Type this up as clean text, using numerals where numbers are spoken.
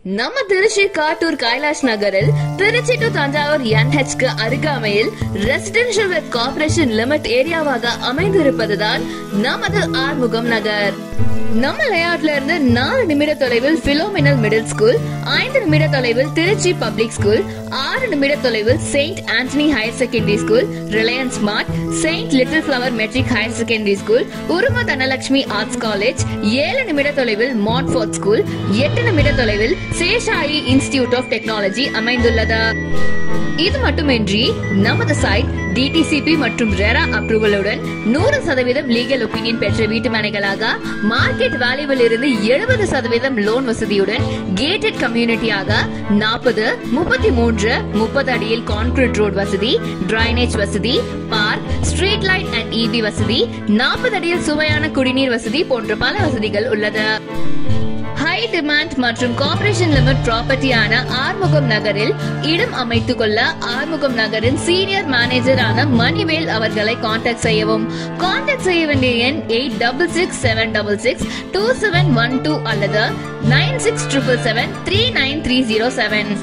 நம்ம திருச்சி காட்டூர் கைலாஷ் நகரில் Trichy to Thanjavur NH அருகாமையில் ரெசிடென்ஷியல் வித் கார்ப்பரேஷன் லிமிட் ஏரியாவாக அமைந்திருப்பதுதான் நமது ஆறுமுகம் நகர். நம்ம லேஅவுட்ல இருந்து 4 நிமிட தொலைவில் பிலோமினல் மிடில் ஸ்கூல், 5 நிமிட தொலைவில் திருச்சி பப்ளிக் ஸ்கூல், 6 நிமிட தொலைவில் Saint Antony higher secondary school, Reliance Smart, Saint Little Flower matric higher secondary school, உரும தனலட்சுமி ஆர்ட்ஸ் காலேஜ், 7 நிமிட தொலைவில் மாட்ஃபோர்ட் ஸ்கூல், 8 நிமிட தொலைவில் சேஷாயி இன்ஸ்டிடியூட் ஆஃப் டெக்னாலஜி அமைந்துள்ளது. இது மட்டுமின்றி நமது சைட் DTCP மற்றும் ரெரா அப்ரூவலுடன் 100% லீகல் ஒப்பீனியன் பெற்ற வீட்டு மனைகளாக மார்க்கெட் வேல்யூவில் இருந்து 70% லோன் வசதியுடன் கேட்டட் கம்யூனிட்டியாக 40, 33, 30 அடியில் கான்கிரீட் ரோட் வசதி, டிரைனேஜ் வசதி, park, street light and EB வசதி, 40 அடியில் சுவையான குடிநீர் வசதி போன்ற பல வசதிகள் உள்ளது. ஹை டிமாண்ட் மற்றும் கார்ப்பரேஷன் லிமிட் ப்ராப்பர்ட்டியான ஆறுமுகம் நகரில் இடம் அமைத்துக் கொள்ள ஆறுமுகம் நகரின் சீனியர் மேனேஜரான மணிவேல் அவர்களை கான்டாக்ட் செய்யவும். கான்டாக்ட் செய்ய வேண்டிய எண் 8667662712 அல்லது 9677739307.